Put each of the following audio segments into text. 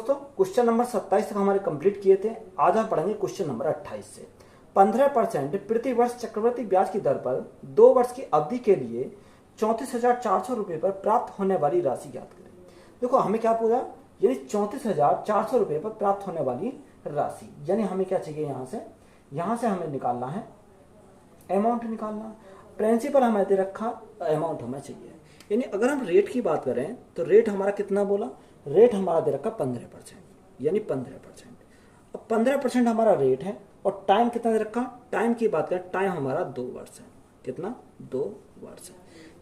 दोस्तों question number 27 तक हमारे कंप्लीट किए थे। आज हम पढ़ेंगे क्वेश्चन नंबर 28 से। 15% प्रति वर्ष चक्रवृद्धि ब्याज की दर पर 2 वर्ष की अवधि के लिए 34,400 रुपये पर प्राप्त होने वाली राशि ज्ञात करें। देखो हमें क्या पूछा, यानी 34,400 रुपये पर प्राप्त होने वाली राशि, यानी हमें क्या चाहिए, यहाँ से हमें निकालना है अमाउंट निकालना। प्रिंसिपल हमें दे रखा, अमाउंट हमें चाहिए। यानी अगर हम रेट की बात करें तो रेट हमारा कितना बोला, रेट हमारा दे रखा 15%, यानी 15%। अब 15% हमारा रेट है और टाइम कितना दे रखा, टाइम की बात करें टाइम हमारा 2 वर्ष है। कितना, 2 वर्ष है।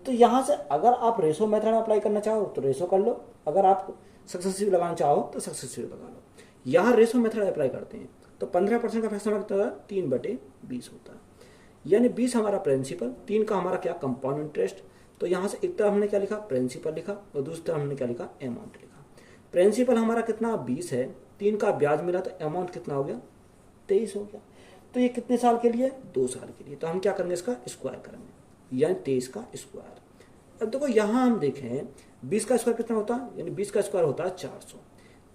तो यहाँ से अगर आप रेशो मेथड अप्लाई करना चाहो तो रेशो कर लो, अगर आप सक्सेसिव लगाना चाहो तो सक्सेसिव लगा लो। यहाँ रेशो मेथड अप्लाई करते हैं तो 15% का फ्रैक्शन लगता है 3/20 होता है, यानी 20 हमारा प्रिंसिपल, 3 का हमारा क्या, कंपाउंड इंटरेस्ट। तो यहाँ से एक तरफ हमने क्या लिखा, प्रिंसिपल लिखा, और दूसरी तरफ हमने क्या लिखा, अमाउंट लिखा। प्रिंसिपल हमारा कितना 20 है, 3 का ब्याज मिला तो अमाउंट कितना हो गया, 23 हो गया। तो ये कितने साल के लिए, 2 साल के लिए। तो हम क्या करेंगे, इसका स्क्वायर करेंगे, यानी 23 का स्क्वायर। अब देखो यहाँ हम देखें 20 का स्क्वायर कितना होता है, यानी 20 का स्क्वायर होता है 400।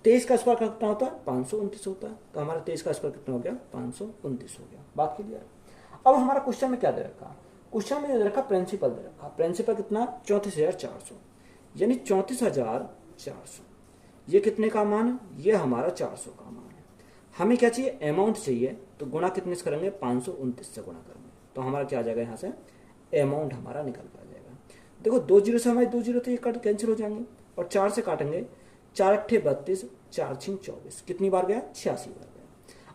23 का स्क्वायर कितना होता है, 529 होता है। तो हमारा 23 का स्क्वायर कितना हो गया, 529 हो गया। बात क्लियर। अब हमारा क्वेश्चन में क्या दे रखा, क्वेश्चन में दे रखा प्रिंसिपल दे रखा। प्रिंसिपल कितना, 34,400, यानी 34,400। ये कितने का मान है, ये हमारा 400 का मान है। हमें क्या चाहिए, अमाउंट चाहिए। तो गुणा कितने से करेंगे, 529 से गुणा करेंगे। तो हमारा क्या आ जाएगा, यहाँ से अमाउंट हमारा निकल कर आ जाएगा। देखो 2 जीरो से हमारे 2 जीरो तो ये कट कैंसिल हो जाएंगे, और 4 से काटेंगे, 4 अट्ठे 32, 4 छिंग 24। कितनी बार गया, 86 बार गया।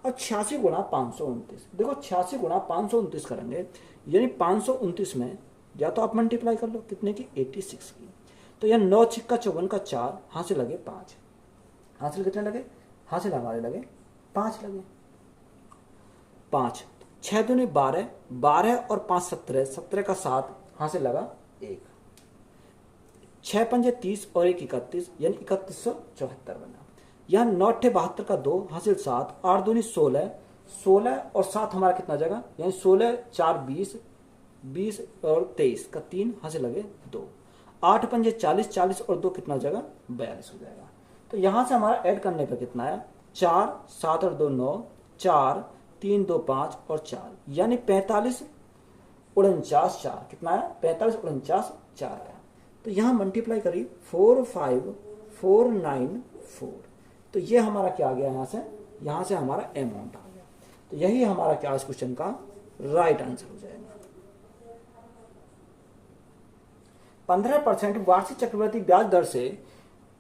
अब 86 गुणा 529, देखो 86 गुणा 529 करेंगे, यानी 529 में या तो आप मल्टीप्लाई कर लो कितने की, 86 की। तो यह 9 छिक्का 54 का 4, हासिल लगे 5, हासिल कितने लगे, हासिल हमारे लगे 5 लगे। 5 6 दूनी 12, 12 और 5 17, 17 का 7, हासिल लगा 1। 6 पंजे 30 और 1 31, यानी 3174 बना। यहाँ 9 अट्ठे 72 का 2, हासिल 7, 8 दूनी 16, 16 और 7 हमारा कितना जाएगा, यानी 16 4 20, 20 और 23 का 3, हासिल लगे 2। 8 पंजे 40, 40 और 2 कितना जाएगा, 42 हो जाएगा। तो यहाँ से हमारा ऐड करने पर कितना है, 4 7 और 2 9, 4 3 2 5 और 4, यानी 45 49 4, कितना है, 45 49 4 आया। तो यहाँ मल्टीप्लाई करिए, 45494। तो ये हमारा क्या आ गया, यहाँ से हमारा अमाउंट आ गया। तो यही हमारा क्या इस क्वेश्चन का राइट आंसर हो जाएगा। 15% वार्षिक चक्रवृद्धि ब्याज दर से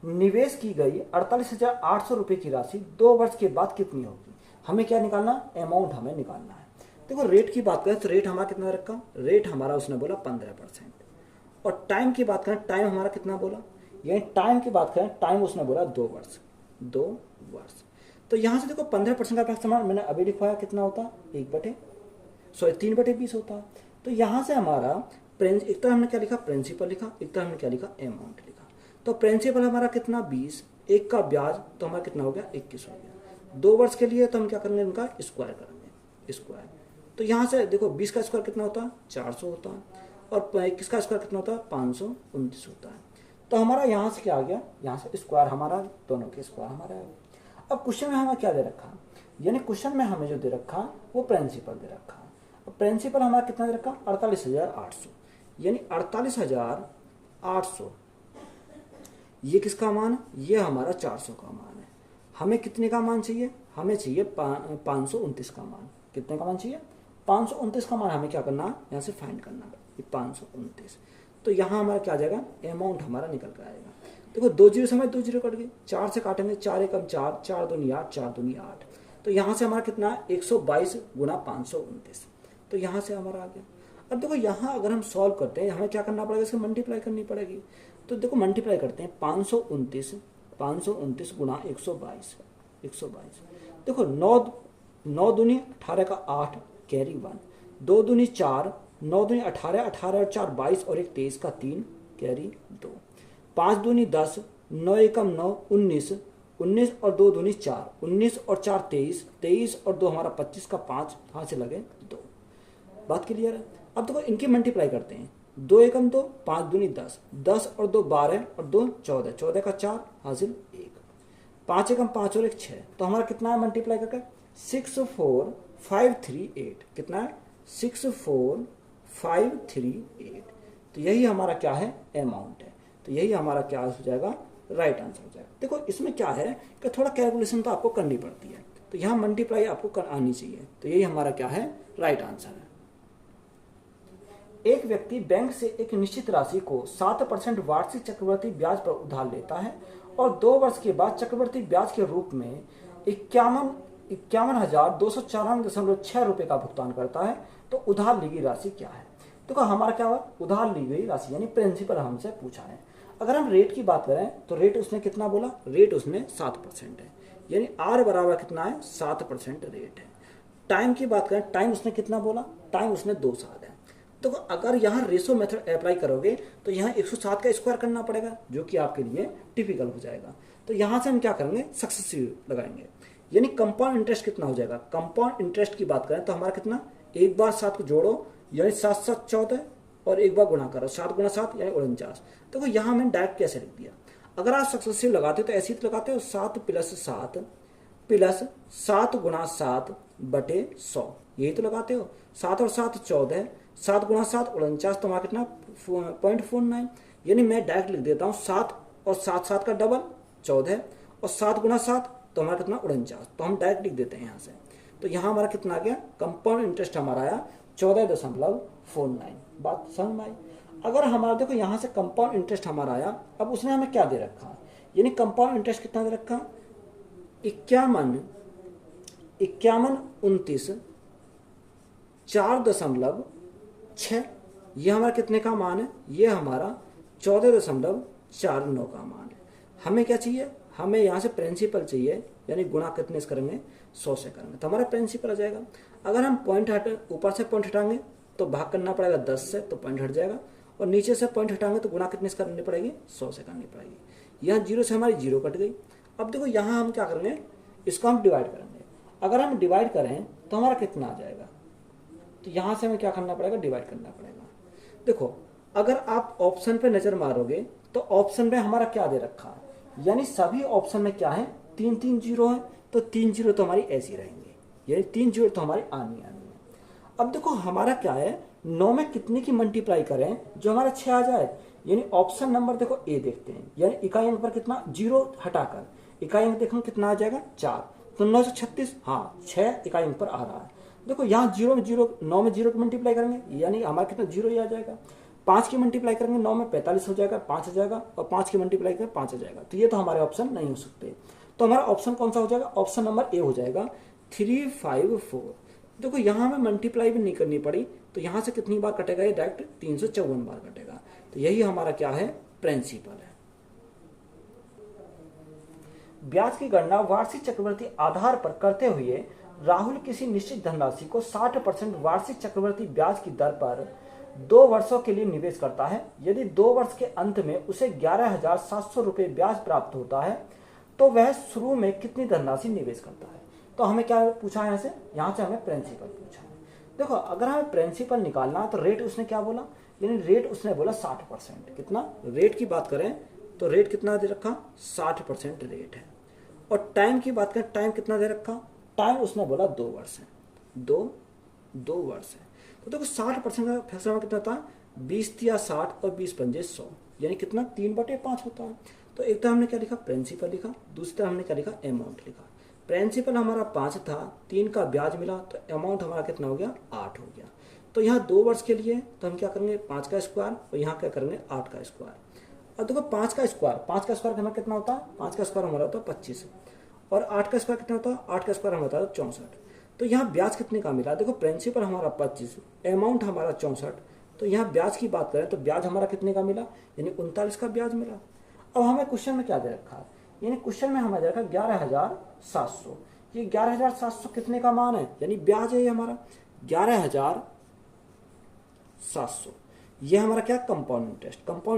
निवेश की गई 48,800 रुपये की राशि 2 वर्ष के बाद कितनी होगी। हमें क्या निकालना, अमाउंट हमें निकालना है। देखो रेट की बात करें तो रेट हमारा कितना रखा, रेट हमारा उसने बोला 15%। और टाइम की बात करें, टाइम हमारा कितना बोला, यानी टाइम की बात करें, टाइम उसने बोला 2 वर्ष, 2 वर्ष। तो यहाँ से देखो 15% का फ्रैक्शन मैंने अभी लिखवाया कितना होता है, 3/20 होता है। तो यहाँ से हमारा एक तरह हमने क्या लिखा, प्रिंसिपल लिखा, एक तरह हमने क्या लिखा, अमाउंट लिखा। तो प्रिंसिपल हमारा कितना 20, 1 का ब्याज तो हमारा कितना हो गया, 21 हो गया। 2 वर्ष के लिए तो हम क्या करेंगे, इनका स्क्वायर करेंगे, स्क्वायर। तो यहाँ से देखो 20 का स्क्वायर कितना होता है, 400 होता है, और 21 का स्क्वायर कितना होता है, 529 होता है। तो हमारा यहाँ से क्या आ गया, यहाँ से स्क्वायर हमारा, दोनों के स्क्वायर हमारा है। अब क्वेश्चन में हमें क्या दे रखा, यानी क्वेश्चन में हमें जो दे रखा वो प्रिंसिपल दे रखा। प्रिंसिपल हमारा कितना दे रखा, 48,800, यानी 48,800। ये किसका मान, ये हमारा 400 का मान है। हमें कितने का मान चाहिए, हमें चाहिए 529 का मान। कितने का मान चाहिए, 529 का मान हमें क्या करना, यहाँ से फाइंड करना है 529। तो यहाँ हमारा क्या आ जाएगा, अमाउंट हमारा निकल कर आएगा। देखो 2 जीरो समय 2 जीरो कट गए, 4 से काटेंगे, 4 एकम 4, 4 दूनी 8, 4 दूनी 8। तो यहाँ से हमारा कितना है, 122 गुना 529। तो यहाँ से हमारा आ गया। अब देखो यहाँ अगर हम सॉल्व करते हैं, हमें क्या करना पड़ेगा, इसको मल्टीप्लाई करनी पड़ेगी। तो देखो मल्टीप्लाई करते हैं, 529 गुना 122, 122। देखो 9 दूनी 18 का 8, कैरी 1, 2 दूनी 4, 9 दूनी 18, 18 और 4 22 और 1 23 का 3, कैरी 2, 5 दूनी 10, 9 एकम 9, 19, 19 और 2 दूनी 4, 19 और 4 23, 23 और 2 हमारा 25 का 5, यहाँ से लगे 2। बात क्लियर है। अब देखो इनकी मल्टीप्लाई करते हैं, 2 एकम 2, 5 दूनी 10, 10 और 2 12 और 2 14, 14 का 4, हासिल 1। 5 एकम 5 और 1 6, तो हमारा कितना है मल्टीप्लाई करके 64538, कितना है 64538। तो यही हमारा क्या है अमाउंट है। तो यही हमारा क्या हो जाएगा राइट आंसर हो जाएगा। देखो इसमें क्या है कि थोड़ा कैलकुलेशन तो आपको करनी पड़ती है, तो यहाँ मल्टीप्लाई आपको आनी चाहिए। तो यही हमारा क्या है राइट आंसर है। एक व्यक्ति बैंक से एक निश्चित राशि को 7% वार्षिक चक्रवृद्धि ब्याज पर उधार लेता है और 2 वर्ष के बाद चक्रवृद्धि ब्याज के रूप में 51,294.6 रुपए का भुगतान करता है, तो उधार ली गई राशि क्या है। तो हमारा क्या हुआ, उधार ली गई राशि यानी प्रिंसिपल हमसे पूछा है। अगर हम रेट की बात करें तो रेट उसने कितना बोला, रेट उसने 7% है, यानी आर बराबर कितना है 7% रेट है। टाइम की बात करें, टाइम उसने कितना बोला, टाइम उसने 2 साल है। तो अगर यहाँ रेशो मेथड अप्लाई करोगे तो यहाँ 107 का स्क्वायर करना पड़ेगा, जो कि आपके लिए टिपिकल हो जाएगा। तो यहाँ से हम क्या करेंगे सक्सेसिव लगाएंगे, यानी कंपाउंड इंटरेस्ट कितना हो जाएगा। कंपाउंड इंटरेस्ट की बात करें तो हमारा कितना, एक बार 7 को जोड़ो यानी 7 7 14 और एक बार गुणा करो 7 गुणा 7 यानी 49। तो यहाँ मैंने डायरेक्ट कैसे लिख दिया, अगर आप सक्सेसिव लगाते हो तो ऐसे ही तो लगाते हो 7 प्लस 7 गुणा 7 बटे 100, यही तो लगाते हो। 7 और 7 14, 7 गुणा 7 49, तो हमारा कितना 0.49, यानी मैं डायरेक्ट लिख देता हूँ 7 और 7 7 का डबल 14 और 7 गुणा 7 तो हमारा कितना 49, तो हम डायरेक्ट लिख देते हैं यहाँ से। तो यहाँ हमारा कितना आ गया, कंपाउंड इंटरेस्ट हमारा आया 14.49। बात समझ में आई। अगर हमारा देखो यहाँ से कंपाउंड इंटरेस्ट हमारा आया, अब उसने हमें क्या दे रखा, यानी कंपाउंड इंटरेस्ट कितना दे रखा 51,4.6, ये हमारा कितने का मान है, ये हमारा 14.49 का मान है। हमें क्या चाहिए, हमें यहाँ से प्रिंसिपल चाहिए, यानी गुणा कितने से करेंगे 100 से करेंगे, तो हमारा प्रिंसिपल आ जाएगा। अगर हम पॉइंट ऊपर से पॉइंट हटाएंगे तो भाग करना पड़ेगा 10 से, तो पॉइंट हट जाएगा, और नीचे से पॉइंट हटाएंगे तो गुणा कितने से करनी पड़ेगी 100 से करनी पड़ेगी। यहाँ 0 से हमारी 0 कट गई। अब देखो यहाँ हम क्या करेंगे, इसको हम डिवाइड करेंगे। अगर हम डिवाइड करें तो हमारा कितना आ जाएगा, तो यहाँ से हमें क्या करना पड़ेगा, डिवाइड करना पड़ेगा। देखो अगर आप ऑप्शन पे नजर मारोगे तो ऑप्शन में हमारा क्या दे रखा है, यानी सभी ऑप्शन में क्या है 3 जीरो है, तो 3 जीरो तो हमारी ऐसी रहेंगी, यानी 3 जीरो तो हमारी आनी है। अब देखो हमारा क्या है, 9 में कितने की मल्टीप्लाई करें जो हमारा 6 आ जाए, यानी ऑप्शन नंबर देखो ए देखते हैं, यानी इकाई अंक पर कितना 0 हटाकर इकाई अंक देखो कितना आ जाएगा 4, तो 9 से 36, हाँ 6 इकाई अंक पर आ रहा है। देखो यहाँ 0 में 9 में 0 की मल्टीप्लाई करेंगे यानी हमारा कितना 0 ही आ जाएगा। 5 की मल्टीप्लाई करेंगे 9 में 45 हो जाएगा, 5 आ जाएगा, और 5 की मल्टीप्लाई करेंगे 5 आ जाएगा। तो ये तो हमारे ऑप्शन नहीं हो सकते, तो हमारा ऑप्शन कौन सा हो जाएगा, ऑप्शन नंबर ए हो जाएगा 354। देखो यहाँ हमें मल्टीप्लाई भी नहीं करनी पड़ी, तो यहाँ से कितनी बार कटेगा, ये डायरेक्ट 354 बार कटेगा। तो यही हमारा क्या है प्रिंसिपल है। ब्याज की गणना वार्षिक चक्रवृद्धि आधार पर करते हुए राहुल किसी निश्चित धनराशि को 60% वार्षिक चक्रवृद्धि ब्याज की दर पर 2 वर्षों के लिए निवेश करता है। यदि 2 वर्ष के अंत में उसे 11,700 रुपये ब्याज प्राप्त होता है तो वह शुरू में कितनी धनराशि निवेश करता है। तो हमें क्या पूछा है, यहाँ से हमें प्रिंसिपल पूछा है। देखो अगर हमें प्रिंसिपल निकालना तो रेट उसने क्या बोला, यानी रेट उसने बोला 60%। कितना रेट की बात करें तो रेट कितना दे रखा 60% रेट है। और टाइम की बात करें, टाइम कितना दे रखा, टाइम उसने बोला 2 वर्ष है, 2 वर्ष है। तो देखो 60% का फैसला कितना था 20 या 60 और 20 पंजे 100, यानी कितना 3/5 होता है। तो एक तो हमने क्या लिखा प्रिंसिपल लिखा, दूसरा हमने क्या लिखा अमाउंट लिखा। प्रिंसिपल हमारा 5 था, 3 का ब्याज मिला, तो अमाउंट हमारा कितना हो गया 8 हो गया। तो यहाँ 2 वर्ष के लिए तो हम क्या करेंगे 5 का स्क्वायर, और यहाँ क्या करेंगे 8 का स्क्वायर। और देखो 5 का स्क्वायर हमारा कितना होता है, 5 का स्क्वायर हमारा होता है 25, और 8 का स्क्वायर कितना होता है, 8 का स्क्वायर हमारा होता है 64। तो यहाँ ब्याज कितने का मिला, देखो प्रिंसिपल हमारा 25, अमाउंट हमारा 64, तो यहाँ ब्याज की बात करें तो ब्याज हमारा कितने का मिला, यानी 39 का ब्याज मिला। अब हमें क्वेश्चन में क्या दे रखा है, यानी क्वेश्चन में हमें दे रखा 11,700। ये 11,700 कितने का मान है, यानी ब्याज है ये हमारा 11,700। ये हमारा क्या कंपाउंड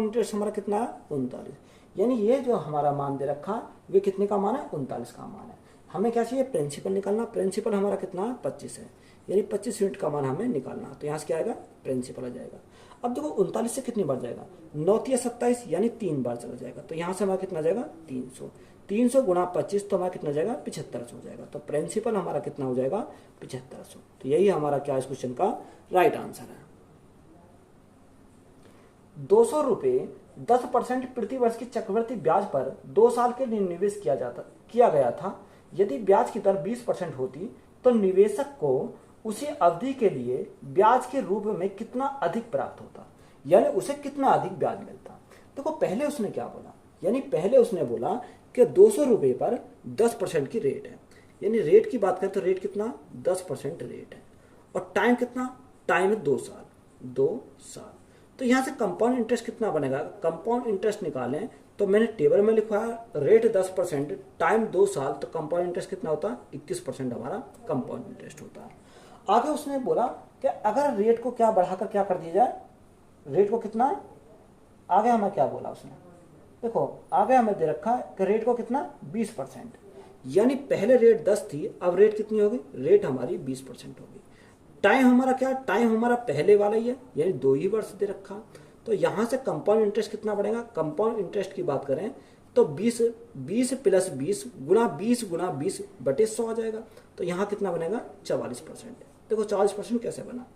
इंटरेस्ट हमारा कितना है 39, यानी ये जो हमारा मान दे रखा वे कितने का मान है 39 का मान है। हमें क्या चाहिए प्रिंसिपल निकालना, प्रिंसिपल हमारा कितना है 25 है, यानी 25 यूनिट का मान हमें निकालना। तो यहाँ से क्या आएगा प्रिंसिपल आ जाएगा। अब देखो 39 से कितनी बार जाएगा 9 × 27 यानी 3 बार चला जाएगा, तो यहाँ से हमारा कितना जाएगा 300। 300 गुणा 25 तो हमारा कितना हो जाएगा 7500 हो जाएगा। तो प्रिंसिपल हमारा कितना हो जाएगा 7500। तो यही हमारा क्या इस क्वेश्चन का राइट आंसर है। 200 रुपये 10% प्रति वर्ष की चक्रवृद्धि ब्याज पर 2 साल के लिए निवेश किया गया था। यदि ब्याज की दर 20% होती तो निवेशक को उसी अवधि के लिए ब्याज के रूप में कितना अधिक प्राप्त होता, यानी उसे कितना अधिक ब्याज मिलता। देखो पहले उसने क्या बोला, यानी पहले उसने बोला कि 200 रुपये पर 10% की रेट है, यानी रेट की बात करें तो रेट कितना 10% रेट है, और टाइम कितना, टाइम है 2 साल, 2 साल। तो यहाँ से कंपाउंड इंटरेस्ट कितना बनेगा, कंपाउंड इंटरेस्ट निकालें तो मैंने टेबल में लिखा है रेट 10%, टाइम 2 साल, तो कंपाउंड इंटरेस्ट कितना होता है 21% हमारा कंपाउंड इंटरेस्ट होता है। आगे उसने बोला कि अगर रेट को क्या बढ़ाकर क्या कर दिया जाए, रेट को कितना, आगे हमें क्या बोला उसने, देखो आगे हमें दे रखा है कि रेट को कितना 20%, यानी पहले रेट 10 थी, अब रेट कितनी होगी, रेट हमारी 20% होगी। टाइम हमारा क्या, टाइम हमारा पहले वाला ही है, यानी 2 ही वर्ष दे रखा। तो यहां से कंपाउंड इंटरेस्ट कितना बढ़ेगा, कंपाउंड इंटरेस्ट की बात करें तो 20 प्लस 20 गुणा 20 बटे 100 आ जाएगा। तो यहाँ कितना बनेगा 44%। देखो 44% कैसे बना,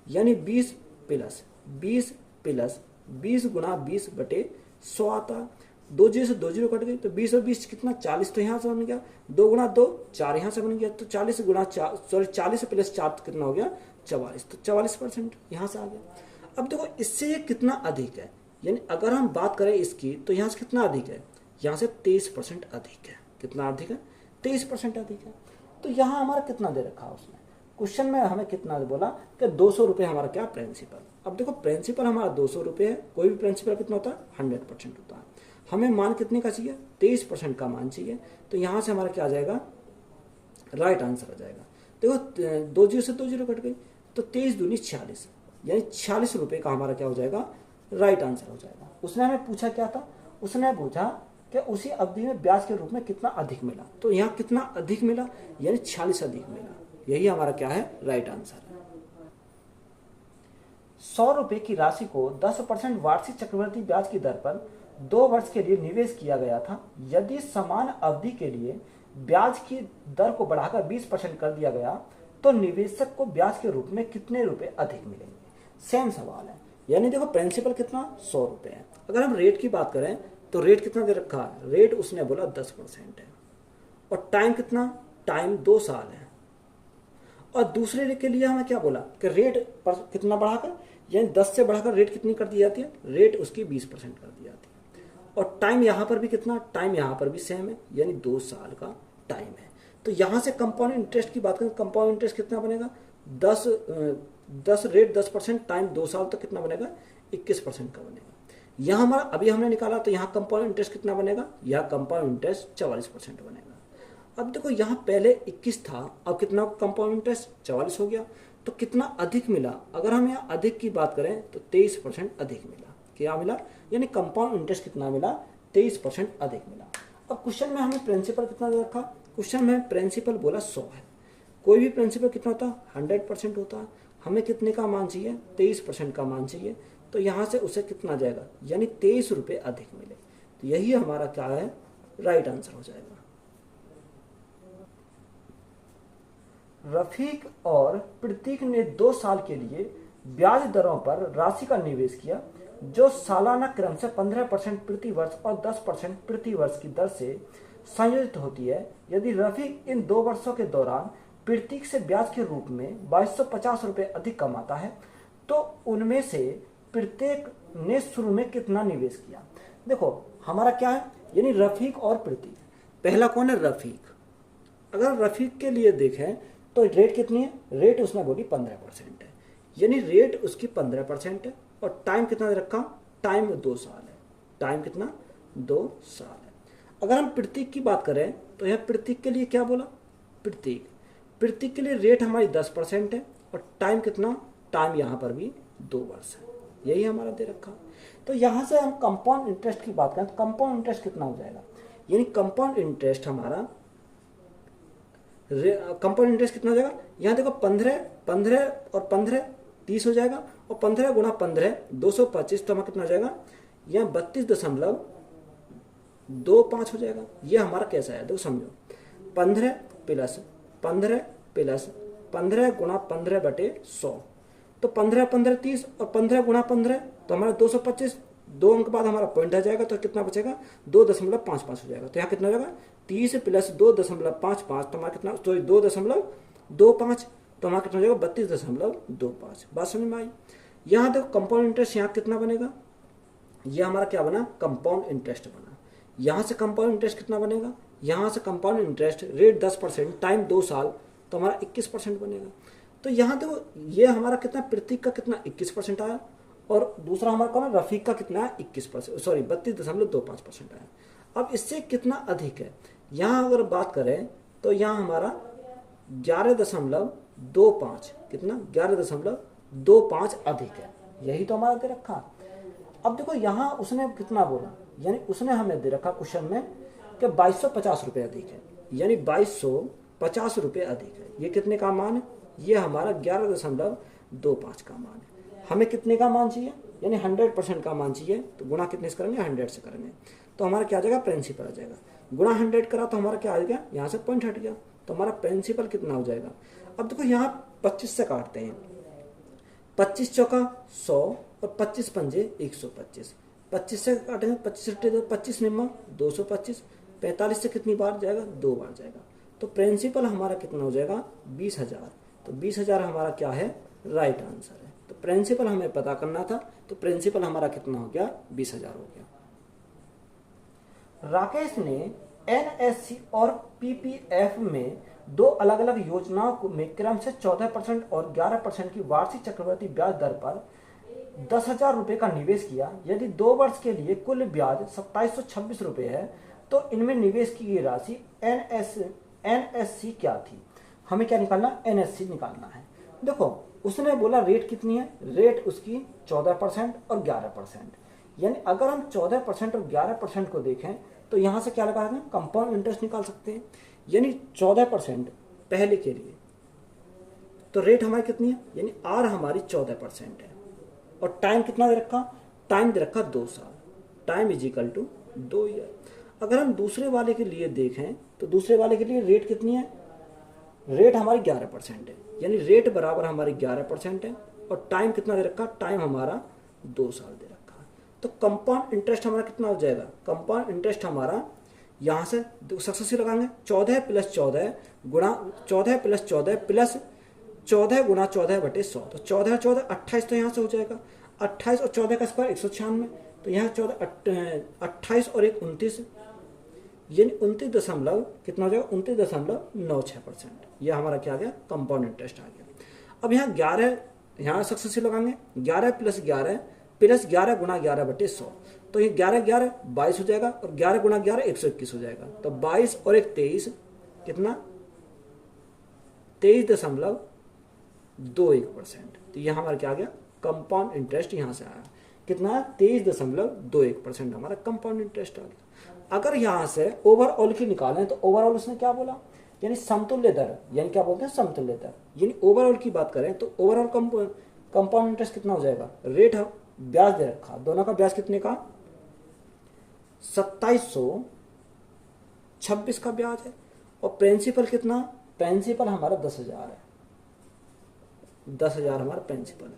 यानी 20 प्लस 20 गुणा 20 बटे 100 आता। 2 जीरो से 2 जीरो कट गई, तो 20 और 20 कितना 40, तो यहाँ से बन गया 2 गुणा 2 4 यहाँ से बन गया, तो 40 गुणा 4 सॉरी 40 प्लस 4 तो कितना हो गया 44, तो 44% यहाँ से आ गया। अब देखो इससे ये कितना अधिक है, यानी अगर हम बात करें इसकी तो यहाँ से कितना अधिक है, यहाँ से 23% अधिक है। कितना अधिक है 23% अधिक है। तो यहाँ हमारा कितना दे रखा है उसने, क्वेश्चन में हमें कितना बोला कि 200 रुपये हमारा क्या प्रिंसिपल। अब देखो प्रिंसिपल हमारा 200 रुपये है, कोई भी प्रिंसिपल कितना होता है 100% होता है। हमें मान कितने का चाहिए 23% का मान चाहिए, तो यहाँ से हमारा क्या आ जाएगा राइट आंसर आ जाएगा। देखो 2 जीरो से 2 जीरो कट गई, तो 23 दूनी 46, यानी 46 रुपये का हमारा क्या हो जाएगा राइट आंसर हो जाएगा। उसने हमें पूछा क्या था, उसने पूछा कि उसी अवधि में ब्याज के रूप में कितना अधिक मिला, तो यहाँ कितना अधिक मिला, यानी 46 अधिक मिला। यही हमारा क्या है राइट आंसर है। 100 रुपये की राशि को 10% वार्षिक चक्रवृद्धि ब्याज की दर पर 2 वर्ष के लिए निवेश किया गया था। यदि समान अवधि के लिए ब्याज की दर को बढ़ाकर 20% कर दिया गया तो निवेशक को ब्याज के रूप में कितने रुपए अधिक मिलेंगे। सेम सवाल है, यानी देखो प्रिंसिपल कितना 100 रुपये है। अगर हम रेट की बात करें तो रेट कितना दे रखा है, रेट उसने बोला 10% है, और टाइम कितना, टाइम 2 साल है। और दूसरे रेट के लिए हमें क्या बोला कि रेट पर कितना बढ़ाकर, यानी 10 से बढ़ाकर रेट कितनी कर दी जाती है, रेट उसकी 20% कर दी जाती है। और टाइम यहाँ पर भी कितना, टाइम यहाँ पर भी सेम है, यानी 2 साल का टाइम है। तो यहाँ से कंपाउंड इंटरेस्ट की बात करें, कंपाउंड इंटरेस्ट कितना बनेगा 10 रेट 10%, टाइम 2 साल तक कितना बनेगा 21% का बनेगा। यहाँ हमारा अभी हमने निकाला, तो यहाँ कंपाउंड इंटरेस्ट कितना बनेगा, यहाँ कंपाउंड इंटरेस्ट 44% बनेगा। अब देखो यहाँ पहले 21 था, अब कितना कंपाउंड इंटरेस्ट 44 हो गया, तो कितना अधिक मिला। अगर हम यहाँ अधिक की बात करें तो 23% अधिक मिला। क्या मिला, यानी कंपाउंड इंटरेस्ट कितना मिला 23% अधिक मिला। अब क्वेश्चन में हमें प्रिंसिपल कितना दे रखा, क्वेश्चन में प्रिंसिपल बोला 100 है। कोई भी प्रिंसिपल कितना होता है 100% होता है। हमें कितने का मान चाहिए 23% का मान चाहिए, तो यहाँ से उसे कितना जाएगा, यानी 23 रुपये अधिक मिले। तो यही हमारा क्या है राइट आंसर हो जाएगा। रफीक और प्रतीक ने 2 साल के लिए ब्याज दरों पर राशि का निवेश किया जो सालाना क्रम से 15% प्रति वर्ष और 10% प्रति वर्ष की दर से संयोजित होती है। यदि रफीक इन 2 वर्षों के दौरान प्रतीक से ब्याज के रूप में 2250 रुपये अधिक कमाता है तो उनमें से प्रत्येक ने शुरू में कितना निवेश किया। देखो हमारा क्या है, यानी रफीक और प्रतीक। पहला कौन है रफीक। अगर रफीक के लिए देखें तो रेट कितनी है, रेट उसने बोली 15% है, यानी रेट उसकी 15% है। और टाइम कितना दे रखा, टाइम 2 साल है, टाइम कितना 2 साल है। अगर हम प्रतीक की बात करें तो यह प्रतीक के लिए क्या बोला, प्रतीक के लिए रेट हमारी 10% है और टाइम कितना, टाइम यहाँ पर भी 2 वर्ष है। यही हमारा दे रखा। तो यहाँ से हम कंपाउंड इंटरेस्ट की बात करें तो कंपाउंड इंटरेस्ट कितना हो जाएगा, यानी कंपाउंड इंटरेस्ट हमारा कंपाउंड इंटरेस्ट कितना हो जाएगा। यहाँ देखो 15 और 15 30 हो जाएगा, और 15 गुणा 15 225, तो हमारा कितना हो जाएगा, यहाँ 32.2 2 5 हो जाएगा। ये हमारा कैसा है देखो समझो, 15 प्लस 15 प्लस 15 गुणा 15/100, तो 15 15 30 और 15 गुणा 15 तो हमारा 225। 2 अंक बाद हमारा पॉइंट आ जाएगा तो कितना बचेगा 2.55 हो जाएगा। तो यहाँ कितना हो जाएगा 30 प्लस 2.55 तो हमारा कितना, सॉरी 2.25 तो हमारा कितना हो जाएगा 32.25। बात समझ में आई। यहाँ देखो कंपाउंड इंटरेस्ट यहाँ कितना बनेगा, ये हमारा क्या बना कंपाउंड इंटरेस्ट बना। यहाँ से कंपाउंड इंटरेस्ट कितना बनेगा, यहाँ से कंपाउंड इंटरेस्ट रेट 10% टाइम 2 साल तो हमारा 21% बनेगा। तो यहाँ देखो ये हमारा कितना प्रतीक का कितना 21% आया, और दूसरा हमारा कौन है रफीक का कितना है 21%, सॉरी 32.25% आया। अब इससे कितना अधिक है, यहाँ अगर बात करें तो यहाँ हमारा 11.25 कितना 11.25 अधिक है, यही तो हमारा दे रखा। अब देखो यहाँ उसने कितना बोला, यानी उसने हमें दे रखा क्वेश्चन में कि 2250 रुपये अधिक है, यानी 2250 रुपये अधिक है। ये कितने का मान है, ये हमारा 11.25 का मान है। हमें कितने का मान चाहिए, यानी 100% का मान चाहिए, तो गुणा कितने से करेंगे 100 से करेंगे, तो हमारा क्या आ जाएगा प्रिंसिपल आ जाएगा। गुणा 100 करा तो हमारा क्या आ गया, यहाँ से पॉइंट हट गया, तो हमारा प्रिंसिपल कितना हो जाएगा। अब देखो यहाँ 25 से काटते हैं, 25 चौका 100 और 25 पंजे 125, 25 से काटेंगे 25 निम्मा 225, 45 से कितनी बार जाएगा 2 बार जाएगा, तो प्रिंसिपल हमारा कितना हो जाएगा 20,000। तो 20,000 हमारा क्या है राइट आंसर है। तो प्रिंसिपल हमें पता करना था, तो प्रिंसिपल हमारा कितना हो गया 20,000 हो गया। राकेश ने एनएससी और पीपीएफ में 2 अलग अलग योजनाओं में क्रम से 14% और 11% की वार्षिक चक्रवृद्धि ब्याज दर पर 10,000 रुपये का निवेश किया। यदि 2 वर्ष के लिए कुल ब्याज 2726 रुपये है तो इनमें निवेश की गई राशि एनएससी क्या थी। हमें क्या निकालना, एनएससी निकालना है। देखो उसने बोला रेट कितनी है, रेट उसकी 14% और 11%, यानी अगर हम 14% और 11% को देखें तो यहाँ से क्या लगा दें कंपाउंड इंटरेस्ट निकाल सकते हैं, यानी 14% पहले के लिए तो रेट हमारी कितनी है, यानी आर हमारी 14% है, और टाइम कितना दे रखा, टाइम दे रखा 2 साल, time is equal to 2 year. अगर हम दूसरे वाले के लिए देखें तो दूसरे वाले के लिए रेट कितनी है, रेट हमारी 11% है, यानी रेट बराबर हमारी 11% है, और टाइम कितना दे रखा, टाइम हमारा 2 साल दे रखा है। तो कंपाउंड इंटरेस्ट हमारा कितना हो जाएगा, कंपाउंड इंटरेस्ट हमारा यहाँ से सक्सेसिव लगाएंगे 14 प्लस 14 गुणा 14 प्लस 14 प्लस 14 गुणा 14/100, तो 14 14 28 तो यहाँ से हो जाएगा, 28 और 14 का स्क्वायर 196, तो यहाँ 28 और 1 29, यानी 29 दशमलव कितना हो जाएगा 29.96%। यह हमारा क्या आ गया कंपाउंड इंटरेस्ट आ गया। अब यहाँ 11 यहाँ सक्सेसिव लगाएंगे 11 प्लस 11 गुणा 11/100, तो ये 11 11 22 हो जाएगा, और 11 गुणा 11 121 हो जाएगा, तो 22 और 1 23 कितना 23.21%। तो यह हमारा क्या आ गया कंपाउंड इंटरेस्ट, यहाँ से आया कितना 23.21% हमारा कंपाउंड इंटरेस्ट आ गया। अगर यहाँ से ओवरऑल की निकालें तो ओवरऑल उसने क्या बोला, यानी समतुल्य दर, यानी क्या बोलते हैं समतुल्य दर, यानी ओवरऑल की बात करें तो ओवरऑल कंपाउंड इंटरेस्ट कितना हो जाएगा, रेट ब्याज दे रखा, दोनों का ब्याज कितने का 2726 का ब्याज है, और प्रिंसिपल कितना, प्रिंसिपल हमारा 10,000 है, 10,000 हमारा प्रिंसिपल है,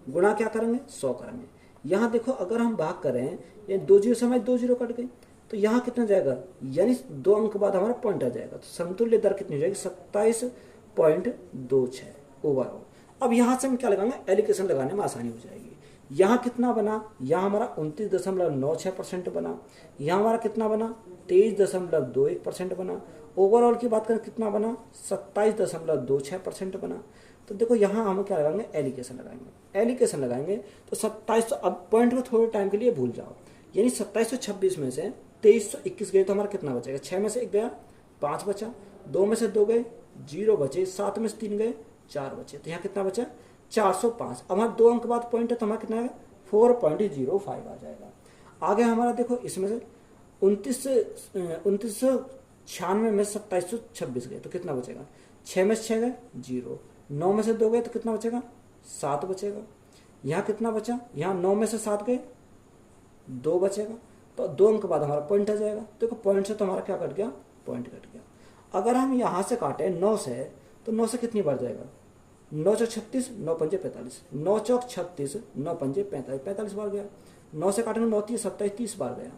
गुणा क्या करेंगे 100 करेंगे। यहाँ देखो अगर हम भाग करें, ये 2 जीरो समय 2 जीरो कट गई, तो यहाँ कितना जाएगा, यानी 2 अंक बाद हमारा पॉइंट आ जाएगा, तो समतुल्य दर कितनी हो जाएगी 27.26 ओवरऑल। अब यहाँ से हम क्या लगाएंगे, एलिकेशन लगाने में आसानी हो जाएगी। यहाँ कितना बना, यहाँ हमारा 29.96% बना, यहाँ हमारा कितना बना 23.21% बना, ओवरऑल की बात करें कितना बना 27.26% बना। तो देखो यहाँ हम क्या लगाएंगे, एलिकेशन लगाएंगे, एलिकेशन लगाएंगे तो 2700, अब पॉइंट को थोड़े टाइम के लिए भूल जाओ, यानी 2726 में से 2321 गए तो हमारा कितना बचेगा, 6 में से 1 गया 5 बचा, 2 में से 2 गए 0 बचे, 7 में से 3 गए 4 बचे, तो यहाँ कितना बचा 405। अब हमारा 2 अंक बाद पॉइंट है तो हमारा कितना है 4.05 आ जाएगा। आगे हमारा देखो इसमें से 2996 में 2726 गए तो कितना बचेगा, 6 में से 6 गए 0, 9 में से 2 गए तो कितना बचेगा 7 बचेगा, यहाँ कितना बचा, यहाँ 9 में से 7 गए 2 बचेगा, तो 2 अंक बाद हमारा पॉइंट आ जाएगा। देखो पॉइंट से तो हमारा क्या कट गया, पॉइंट कट गया। अगर हम यहाँ से काटें 9 से, तो 9 से कितनी बढ़ जाएगा, 9 चौक 36, 9 पंजे 45, 9 चौक 36, 9 पंजे 45, 45 बार गया। 9 से काटेंगे 9 30 27, 30 बार गया।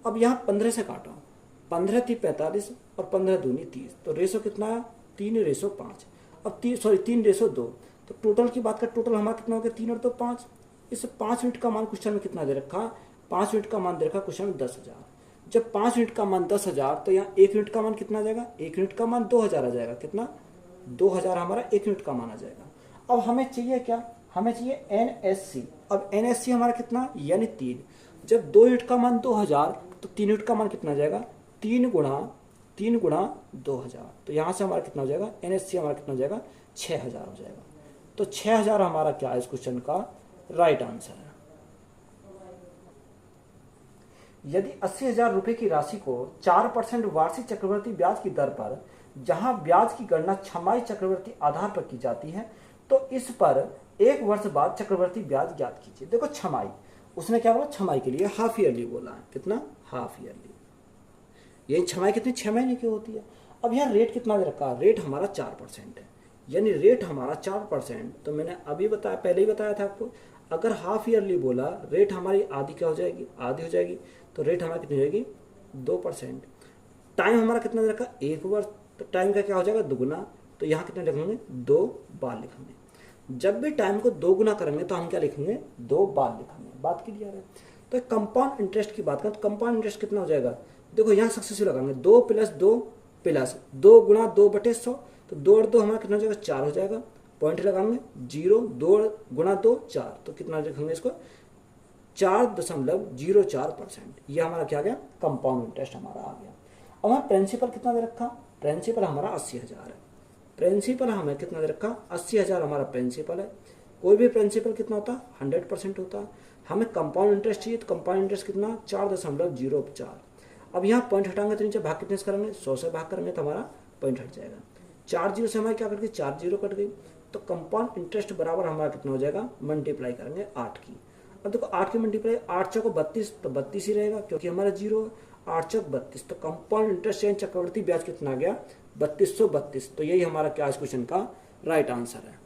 अब यहाँ 15 से काटा, 15 3 45 और 15 दूनी 30, तो रेशो कितना है, 3:5। अब 3:2। तो टोटल की बात कर, टोटल हमारा कितना हो गया, 3 और 2 5। इस 5 यूनिट का मान क्वेश्चन में कितना दे रखा, 5 यूनिट का मान दे रखा क्वेश्चन में 10,000। जब 5 यूनिट का मान 10,000, तो यहाँ 1 यूनिट का मान कितना आ जाएगा, 1 यूनिट का मान 2,000 आ जाएगा। कितना, 2,000 हमारा 1 यूनिट का मान आ जाएगा। अब हमें चाहिए क्या, हमें चाहिए NSC। अब NSC हमारा कितना, यानी 3। जब 2 यूनिट का मान 2,000, तो 3 यूनिट का मान कितना आ जाएगा, 3 गुणा 2,000। तो यहाँ से हमारा कितना हो जाएगा, NSC हमारा कितना हो जाएगा, 6,000 हो जाएगा। तो 6,000 हमारा क्या है इस क्वेश्चन का राइट आंसर है। यदि 80,000 रुपए की राशि को 4% वार्षिक चक्रवृद्धि ब्याज की दर पर, जहां ब्याज की गणना छमाही चक्रवृद्धि आधार पर की जाती है, तो इस पर 1 वर्ष बाद चक्रवृद्धि ब्याज ज्ञात कीजिए। देखो छमाही, उसने क्या बोला, छमाही के लिए हाफ ईयरली बोला है। कितना, हाफ ईयरली। यही छमाही कितनी, 6 महीने की होती है। अब यहाँ रेट कितना दे रखा है, रेट हमारा 4% है, यानी रेट हमारा 4%। तो मैंने अभी बताया, पहले ही बताया था आपको, अगर हाफ ईयरली बोला, रेट हमारी आधी क्या हो जाएगी, आधी हो जाएगी। तो रेट हमारी कितनी हो जाएगी, 2%। टाइम हमारा कितना दे रखा, 1 वर्ष। तो टाइम का क्या हो जाएगा, दुगुना। तो यहाँ कितने लिखेंगे, 2 बार लिखेंगे। जब भी टाइम को 2 गुना करेंगे तो हम क्या लिखेंगे, 2 बार लिखेंगे। बात क्लियर है। तो कंपाउंड इंटरेस्ट की बात करें तो कंपाउंड इंटरेस्ट कितना हो जाएगा, देखो यहाँ सक्सेसिव लगाएंगे, 2 + 2 + 2 गुणा 2/100। तो 2 और 2 हमारा कितना हो जाएगा, 4 हो जाएगा। पॉइंट लगाएंगे 0, 2 गुणा 2 4, तो कितना लिखेंगे इसको, 4.04%। ये हमारा क्या गया, कंपाउंड इंटरेस्ट हमारा आ गया। अब हमें प्रिंसिपल कितना दे रखा, प्रिंसिपल हमारा 80,000 है। प्रिंसिपल हमें कितना दे रखा, 80,000 हमारा प्रिंसिपल है। कोई भी प्रिंसिपल कितना होता है, 100% होता है। हमें कंपाउंड इंटरेस्ट चाहिए, तो कंपाउंड इंटरेस्ट कितना, 4.04। अब यहाँ पॉइंट हटाएंगे तो नीचे भाग कितने से करेंगे, 100 से भाग करेंगे तो हमारा पॉइंट हट जाएगा। 4 जीरो से हमारी क्या कट गई, 4 जीरो कट गई। तो कंपाउंड इंटरेस्ट बराबर हमारा कितना हो जाएगा, मल्टीप्लाई करेंगे 8 की। अब देखो 8 की मल्टीप्लाई, 8 चौको 32, तो 32 ही रहेगा क्योंकि हमारा 0 है। 8 चौक 32, तो कंपाउंड इंटरेस्ट यानी चक्रवृद्धि ब्याज कितना आ गया, 3232। तो यही हमारा क्या इस क्वेश्चन का राइट आंसर है।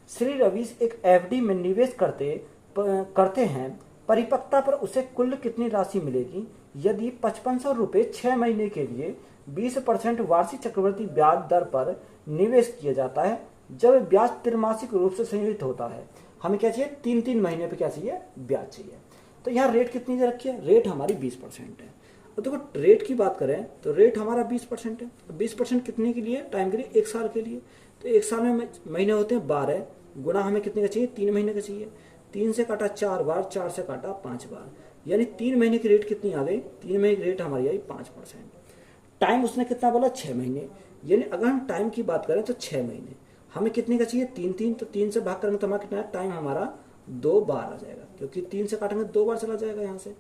श्री रवीश एक FD में निवेश करते हैं, परिपक्वता पर उसे कुल कितनी राशि मिलेगी। यदि 5500 रुपये 6 महीने के लिए 20% वार्षिक चक्रवृद्धि ब्याज दर पर निवेश किया जाता है, जब ब्याज त्रैमासिक रूप से संयोजित होता है, हमें क्या चाहिए, 3 महीने पे क्या चाहिए, ब्याज चाहिए। तो यहाँ रेट कितनी दे रखी है, रेट हमारी 20% है। और देखो रेट की बात करें तो रेट हमारा 20% है। 20% कितने के लिए, टाइम के लिए, 1 साल के लिए। तो 1 साल में महीने होते हैं 12, गुणा हमें कितने का चाहिए, 3 महीने का चाहिए। 3 से काटा 4 बार, 4 से काटा 5 बार, यानी 3 महीने की रेट कितनी आ गई, 3 महीने की रेट हमारी आई 5%। टाइम उसने कितना बोला, 6 महीने। यानी अगर हम टाइम की बात करें तो 6 महीने, हमें कितने का चाहिए, 3, तो 3 से भाग करेंगे तो हमारा कितना, टाइम हमारा 2 बार आ जाएगा, क्योंकि 3 से काटेंगे 2 बार चला जाएगा यहाँ से।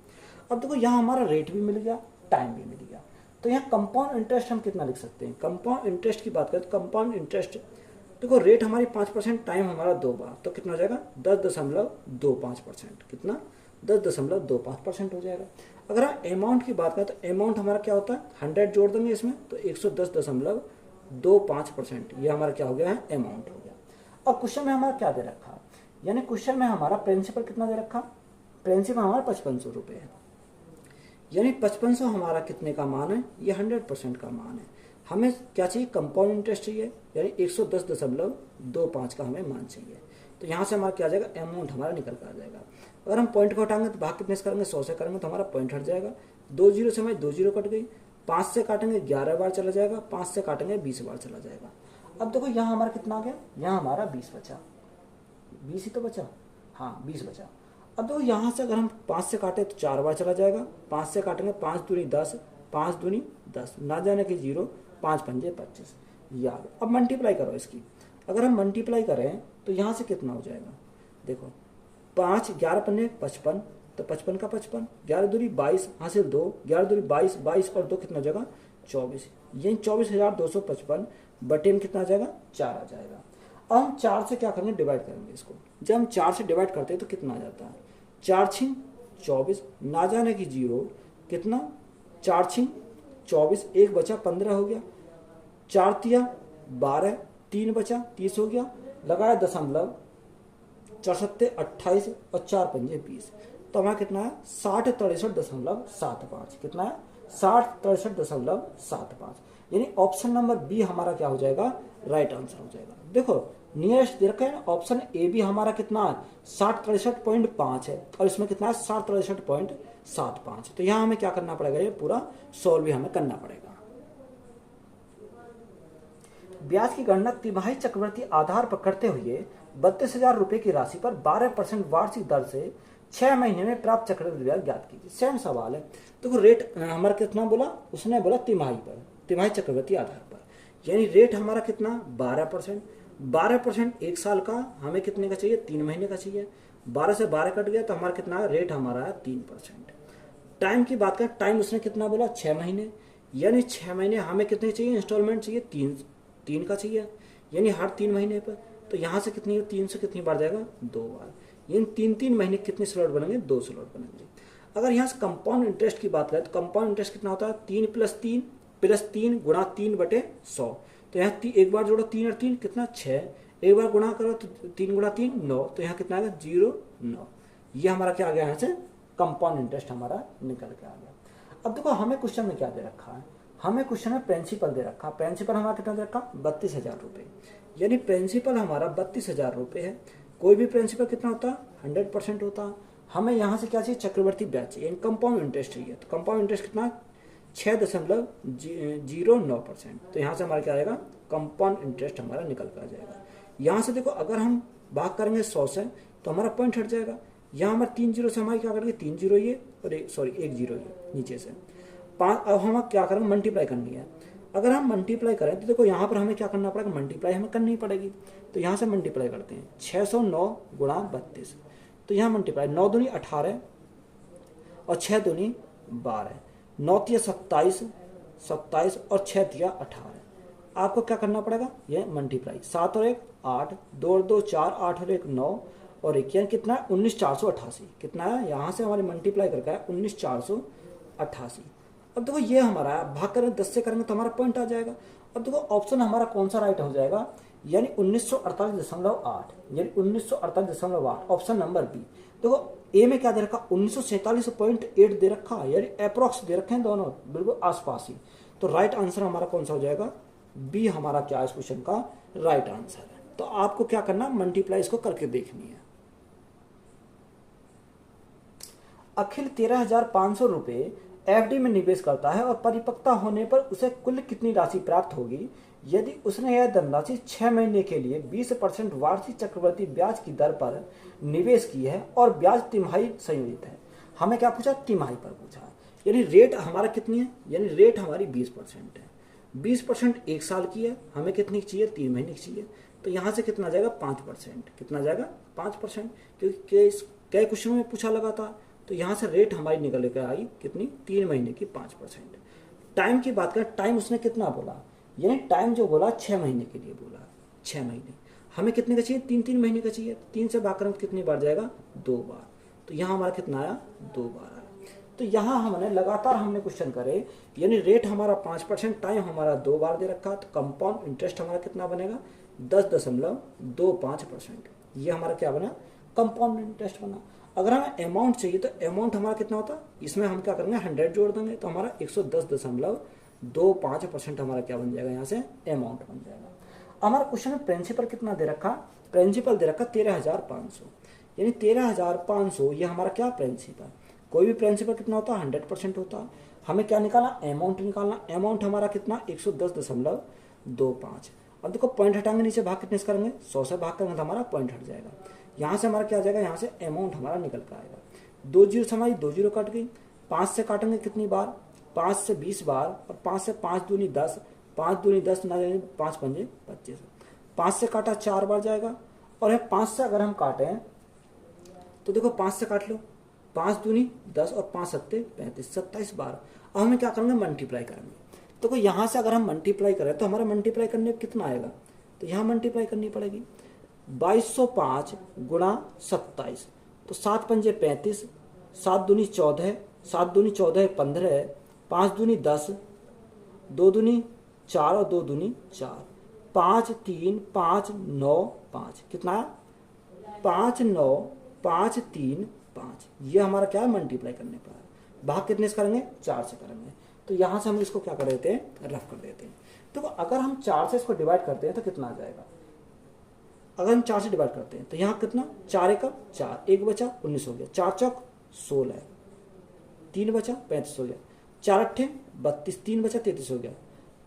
अब देखो यहाँ हमारा रेट भी मिल गया, टाइम भी मिल गया। तो यहाँ कंपाउंड इंटरेस्ट हम कितना लिख सकते हैं, कंपाउंड इंटरेस्ट की बात करें तो कंपाउंड इंटरेस्ट, देखो रेट हमारी 5%, टाइम हमारा 2 बार, तो कितना हो जाएगा, 10.25%। कितना, 10.25% हो जाएगा। अगर हम अमाउंट की बात करें तो अमाउंट हमारा क्या होता है, 100 जोड़ देंगे इसमें तो 110.25%, ये हमारा क्या हो गया है, अमाउंट हो गया। अब क्वेश्चन में हमारा क्या दे रखा है, यानी क्वेश्चन में हमारा प्रिंसिपल कितना दे रखा, प्रिंसिपल हमारा 5500 रुपये है। यानी 5500 हमारा कितने का मान है, ये 100% का मान है। हमें क्या चाहिए, कंपाउंड इंटरेस्ट चाहिए, यानी 110.25 का हमें मान चाहिए। तो यहाँ से हमारा क्या आ जाएगा, अमाउंट हमारा निकल कर आ जाएगा। अगर हम पॉइंट को हटाएंगे तो भाग कितने से करेंगे, 100 से करेंगे तो हमारा पॉइंट हट जाएगा। 2 जीरो से हमारी 2 जीरो कट गई। 5 से काटेंगे 11 बार चला जाएगा, 5 से काटेंगे 20 बार चला जाएगा। अब देखो यहाँ हमारा कितना आ गया, यहाँ हमारा 20 बचा, 20 ही तो बचा, हाँ 20 बचा। अब देखो यहाँ से अगर हम 5 से काटे तो 4 बार चला जाएगा, 5 से काटेंगे 5 दूनी 10, 5 दूनी 10, ना जाने के 0, 5 पंजे 25, ये आ गया। अब मल्टीप्लाई करो इसकी, अगर हम मल्टीप्लाई करें तो यहाँ से कितना हो जाएगा, देखो 5, 11 पन्ने 55, तो 55 का 55, 11 दूनी 22, हासिल 2, 11 दूनी 22, 22 और 2 कितना हो जाएगा, 24। यही 24,255 बटे में कितना आ जाएगा, 4 आ जाएगा। अब हम 4 से क्या करेंगे, डिवाइड करेंगे इसको। जब हम 4 से डिवाइड करते हैं तो कितना आ जाता है, 4 छिन 24, ना जाने की 0, कितना 4 छिंग 24, 1 बचा 15 हो गया, 4 तिया 12, 3 बचा 30 हो गया, लगाया दशमलव, 4 सत्ते 28 और 4 पंजे 20। तो हमारा कितना है 60 63.75, कितना है 60 63.75, यानी ऑप्शन नंबर बी हमारा क्या हो जाएगा, राइट आंसर हो जाएगा। देखो नियरेस्ट दे रखा है ना, ऑप्शन ए भी हमारा कितना है 60 63.5 है, और इसमें कितना है 60 63.75। तो यहाँ हमें क्या करना पड़ेगा, ये पूरा सॉल्व भी हमें करना पड़ेगा। ब्याज की गणना तिमाही चक्रवृद्धि आधार पर करते हुए 32,000 रुपए की राशि पर 12% वार्षिक दर से 6 महीने में प्राप्त चक्रवृद्धि ब्याज ज्ञात कीजिए। सेम सवाल है। देखो रेट हमारा कितना बोला, उसने बोला तिमाही पर, तिमाही चक्रवृद्धि आधार पर, यानी रेट हमारा कितना 12%। 12% एक साल का, हमें कितने का चाहिए 3 महीने का चाहिए। 12 से 12 कट गया तो हमारा कितना रेट हमारा है 3%। टाइम की बात करें, टाइम उसने कितना बोला 6 महीने, यानी 6 महीने हमें कितने चाहिए इंस्टॉलमेंट चाहिए, 3 का चाहिए, यानी हर 3 महीने पर। तो यहाँ से कितनी 3 से कितनी बार जाएगा 2 बार, यानी 3 महीने कितने स्लॉट बनेंगे 2 स्लॉट बनेंगे। अगर यहाँ से कंपाउंड इंटरेस्ट की बात करें तो कंपाउंड इंटरेस्ट कितना होता है 3 + 3 गुणा 3/100। तो यहाँ एक बार जोड़ो 3 और 3 कितना 6, एक बार गुणा करो तो 3 गुणा 3 9, तो यहाँ कितना आएगा 0,9। ये हमारा क्या आ गया, यहाँ से कंपाउंड इंटरेस्ट हमारा निकल के आ गया। अब देखो हमें क्वेश्चन में क्या दे रखा है, हमें क्वेश्चन में प्रिंसिपल दे रखा। प्रिंसिपल हमारा कितना दे रखा 32,000 रुपये, यानी प्रिंसिपल हमारा 32,000 रुपये है। कोई भी प्रिंसिपल कितना होता है 100% होता है। हमें यहाँ से क्या चाहिए चक्रवर्ती ब्याज चाहिए, कंपाउंड इंटरेस्ट चाहिए। तो कंपाउंड इंटरेस्ट कितना 6.09%। तो यहाँ से हमारा क्या आएगा कंपाउंड इंटरेस्ट हमारा निकल कर आ जाएगा। यहाँ से देखो अगर हम भाग करेंगे 100 से तो हमारा पॉइंट हट जाएगा। यहाँ हमारे 3 जीरो से हमारी क्या करेंगे 3 जीरो ये और 1 जीरो ये नीचे से 5। अब हम क्या करेंगे मल्टीप्लाई करनी है। अगर हम मल्टीप्लाई करें तो देखो यहाँ पर हमें क्या करना पड़ेगा, मल्टीप्लाई हमें करनी पड़ेगी। तो यहाँ से मल्टीप्लाई करते हैं 609 गुणा 32। तो यहाँ मल्टीप्लाई 9 दूनी 18 और 6 दूनी 12, 9 तिया 27 और 6 तिया 18। आपको क्या करना पड़ेगा ये मल्टीप्लाई, 7 और 1 8, 2 और 2 4, 8 और 1 9 और 1 यानी कितना 19,488। कितना है यहाँ से हमारे मल्टीप्लाई करके है 19,488। अब देखो ये हमारा भाग करें 10 से करेंगे तो हमारा पॉइंट आ जाएगा। अब देखो ऑप्शन हमारा कौन सा राइट हो जाएगा, यानी 1948.8, यानी 1948.8 ऑप्शन नंबर बी। देखो ए में क्या दे रखा 1947.8 दे रखा, यानी अप्रोक्स दे रखे हैं दोनों बिल्कुल आसपास ही। तो राइट आंसर हमारा कौन सा हो जाएगा, बी हमारा क्या इस क्वेश्चन का राइट आंसर है। तो आपको क्या करना मल्टीप्लाई इसको करके देखनी है। अखिल 13,500 रुपए एफडी में निवेश करता है और परिपक्वता होने पर उसे कुल कितनी राशि प्राप्त होगी यदि उसने यह धनराशि 6 महीने के लिए 20% वार्षिक चक्रवृद्धि ब्याज की दर पर निवेश की है और ब्याज तिमाही संयोजित है। हमें क्या पूछा तिमाही पर पूछा, यानी रेट हमारा कितनी है, यानी रेट हमारी 20% है। 20% एक साल की है, हमें कितनी चाहिए 3 महीने की चाहिए। तो यहाँ से कितना जाएगा 5%, कितना जाएगा 5%, क्योंकि कई क्वेश्चनों में पूछा लगा था। तो यहाँ से रेट हमारी निकल कर आई कितनी 3 महीने की 5%। टाइम की बात करें, टाइम उसने कितना बोला, यानी टाइम जो बोला 6 महीने के लिए बोला, 6 महीने। हमें कितने का चाहिए 3 महीने का चाहिए। 3 से भाग करें तो कितनी बार जाएगा 2 बार। तो यहाँ हमारा कितना आया 2 बार आया। तो यहाँ हमने लगातार हमने क्वेश्चन करे, यानी रेट हमारा 5%, टाइम हमारा 2 बार दे रखा। तो कंपाउंड इंटरेस्ट हमारा कितना बनेगा 10.25%। ये हमारा क्या बना कंपाउंड इंटरेस्ट बना। अगर हमें अमाउंट चाहिए तो अमाउंट हमारा कितना होता है, इसमें हम क्या करेंगे 100 जोड़ देंगे तो हमारा 110.25% हमारा क्या बन जाएगा, यहाँ से अमाउंट बन जाएगा। हमारा क्वेश्चन में प्रिंसिपल कितना दे रखा, प्रिंसिपल दे रखा 13,500, यानी 13,500 ये हमारा क्या प्रिंसिपल। कोई भी प्रिंसिपल कितना होता है 100% होता है। हमें क्या निकालना अमाउंट निकालना। अमाउंट हमारा कितना 110.25। अब देखो पॉइंट हटाएंगे नीचे, भाग कितने से करेंगे 100 से भाग करेंगे तो हमारा पॉइंट हट जाएगा। यहाँ से हमारा क्या आ जाएगा, यहाँ से अमाउंट हमारा निकल कर आएगा। 2 जीरो से हमारी 2 जीरो कट गई। 5 से काटेंगे कितनी बार 5 से 20 बार, और 5 से 5 दूनी 10, 5 दूनी 10 ना 5 पंजे 25। 5 से काटा 4 बार जाएगा, और 5 से अगर हम काटें तो देखो 5 से काट लो, 5 दूनी 10 और 5 सत्ते 35, 27 बार। अब हमें क्या करेंगे मल्टीप्लाई करेंगे। तो यहाँ से अगर हम मल्टीप्लाई करें तो हमारा मल्टीप्लाई करने में कितना आएगा, तो यहाँ मल्टीप्लाई करनी पड़ेगी 2205 गुणा 27। तो 7 पंजे 35, 7 दूनी 14, 7 दूनी 14 15, 5 दूनी 10, 2 दूनी 4 और 2 दूनी 4, 5 3 5 9 5, कितना है 5 9 5 3 5। ये हमारा क्या है मल्टीप्लाई करने पर है। भाग कितने से करेंगे 4 से करेंगे। तो यहां से हम इसको क्या कर देते हैं रफ कर देते हैं। तो अगर हम 4 से इसको डिवाइड करते हैं तो कितना आ जाएगा। अगर हम 4 से डिवाइड करते हैं तो यहाँ कितना 4 एकम 4, 1 बचा 19 हो गया, 4 चौक 16, 3 बचा 35 हो गया, 4 अट्ठे 32, 3 बचा 33 हो गया,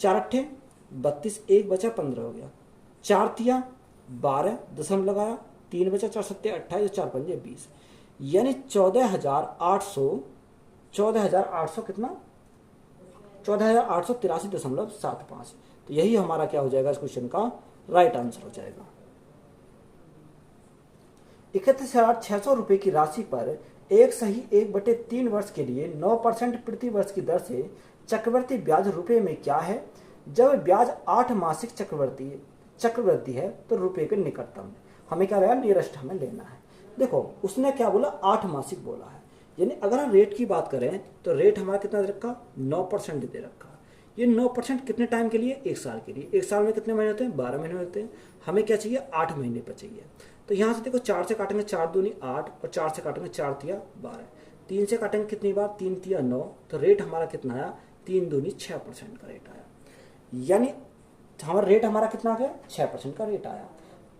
4 अट्ठे 32, 1 बचा 15 हो गया, 4 तिया 12 दशम लगाया, 3 बचा 4 सत्ते 28, 4 पंजे 20, यानी 14,800 कितना 14,883.75। तो यही हमारा क्या हो जाएगा इस क्वेश्चन का राइट आंसर हो जाएगा। 31,600 रुपए की राशि पर एक सही 1/3 वर्ष के लिए 9% प्रति वर्ष की दर से चक्रवृद्धि ब्याज रुपए में क्या है। जब ब्याज 8 मासिक चक्रवृद्धि है तो रुपए के निकटतम हमें क्या रहेगा नियरेस्ट हमें लेना है। देखो उसने क्या बोला 8 मासिक बोला है, यानी अगर हम रेट की बात करें तो रेट हमारा कितना दे रखा 9% दे रखा। ये 9% कितने टाइम के लिए 1 साल के लिए। 1 साल में कितने महीने होते हैं 12 महीने होते हैं। हमें क्या चाहिए 8 महीने पर चाहिए। तो यहाँ से देखो 4 से काटेंगे 4 दूनी 8 और 4 से काटेंगे 4 तिया 12, 3 से काटेंगे कितनी बार 3 तिया 9। तो रेट हमारा कितना आया 3 दूनी 6% का रेट आया। यानी हमारा रेट हमारा कितना आ गया 6% का रेट आया।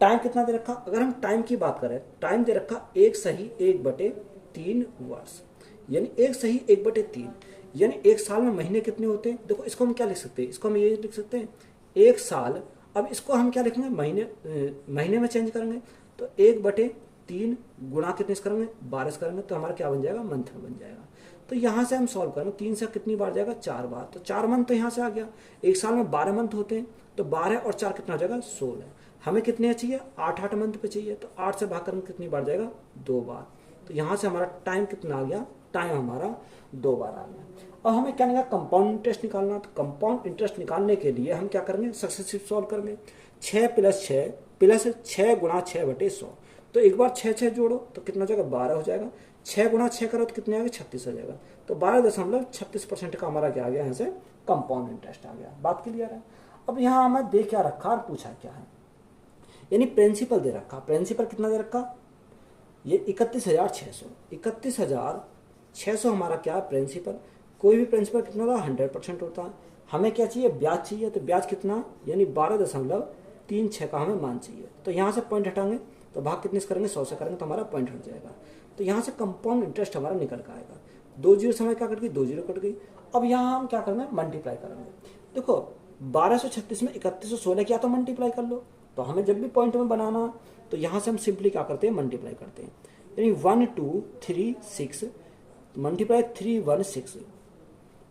टाइम कितना दे रखा, अगर हम टाइम की बात करें टाइम दे रखा 1 सही 1/3 वर्ष, यानी 1 सही 1/3, यानी 1 साल में महीने कितने होते हैं। देखो इसको हम क्या लिख सकते हैं, इसको हम ये लिख सकते हैं 1 साल। अब इसको हम क्या लिखेंगे महीने में चेंज करेंगे तो 1/3 गुणा कितने से करेंगे 12 से करेंगे तो हमारा क्या बन जाएगा मंथ में बन जाएगा। तो यहाँ से हम सॉल्व करें 3 से कितनी बार जाएगा 4 बार, तो 4 मंथ तो यहाँ से आ गया। 1 साल में 12 मंथ होते हैं तो 12 और 4 कितना हो जाएगा 16। हमें कितने चाहिए 8 मंथ पे चाहिए, तो 8 से भाग करके कितनी बार जाएगा 2 बार। तो यहाँ से हमारा टाइम कितना आ गया, टाइम हमारा 2 बार आ गया। अब हमें क्या निकालना कंपाउंड इंटरेस्ट निकालना। तो कंपाउंड इंटरेस्ट निकालने के लिए हम क्या करेंगे सक्सेसिव सॉल्व करेंगे। 6 + 6 प्लस 6 गुणा 6/100। तो एक बार 6 जोड़ो तो कितना हो जाएगा 12 हो जाएगा। 6 गुणा 6 करो तो कितने आ गए 36 हो जाएगा। तो 12.36% का हमारा क्या आ गया यहाँ से कंपाउंड इंटरेस्ट आ गया। बात क्लियर है। अब यहाँ हमें दे क्या रखा और पूछा क्या है, यानी प्रिंसिपल दे रखा। प्रिंसिपल कितना दे रखा ये 31,600। 31,600 हमारा क्या है प्रिंसिपल। कोई भी प्रिंसिपल कितना होता है 100% होता है। हमें क्या चाहिए ब्याज चाहिए, तो ब्याज कितना यानी 12.36 का हमें मान चाहिए। तो यहाँ से पॉइंट हटाएंगे तो भाग कितने से करेंगे 100 से करेंगे तो हमारा पॉइंट हट जाएगा। तो यहाँ से कंपाउंड इंटरेस्ट हमारा निकल कर आएगा। 2 जीरो से हमें क्या कट गई 2 जीरो कट गई। अब यहाँ हम क्या करेंगे मल्टीप्लाई करेंगे। देखो 1236 में 3116 किया तो मल्टीप्लाई कर लो। तो हमें जब भी पॉइंट में बनाना तो यहाँ से हम सिंपली क्या करते हैं मल्टीप्लाई करते हैं, यानी 1 2 3 6 मल्टीप्लाई 3 1 6।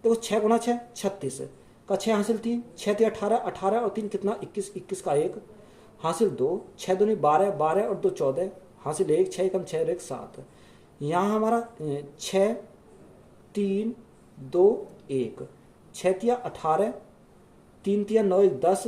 देखो 6 गुणा 6 36 का 6 हासिल 3, 6 3 18, 18 और 3 कितना 21, 21 का 1 हासिल 2, 6 दूनी 12, 12 और 2 14 हासिल 1, 6 कम 6 और 1 7। यहाँ हमारा 6 3 2 1, 6 तिया 18, 3 तिया 9 1 10,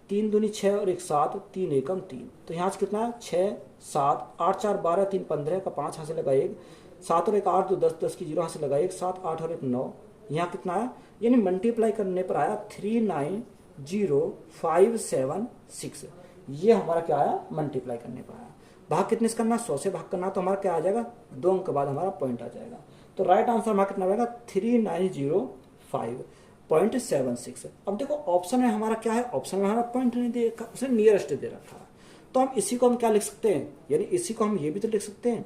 3 दूनी 6 और 1 7, 3 एकम 3। तो यहाँ से कितना है 6 7 8 4 12 3 15 का 5 हासिल लगा 1, 7 और 1 8 2 10, 10 की 0 हासिल लगा 1, 7 8 और 1 9। यहाँ कितना आया यानी मल्टीप्लाई करने पर आया 390,576। ये हमारा क्या आया मल्टीप्लाई करने पर आया। भाग कितने से करना 100 से भाग करना तो हमारा क्या आ जाएगा 2 अंक के बाद हमारा पॉइंट आ जाएगा। तो राइट आंसर हमारा कितना आएगा 3905.76। अब देखो ऑप्शन में हमारा क्या है, ऑप्शन में हमारा पॉइंट नहीं दे रखा, उसने नियरेस्ट दे रखा है। तो हम इसी को हम क्या लिख सकते हैं, यानी इसी को हम ये भी तो लिख सकते हैं,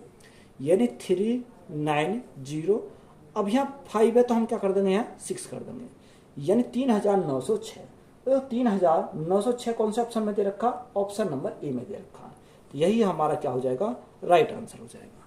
यानी 390। अब यहाँ 5 है तो हम क्या कर देंगे यहाँ 6 कर देंगे, यानी 3906। तो 3906 कौन से ऑप्शन में दे रखा, ऑप्शन नंबर ए में दे रखा। तो यही हमारा क्या हो जाएगा राइट आंसर हो जाएगा।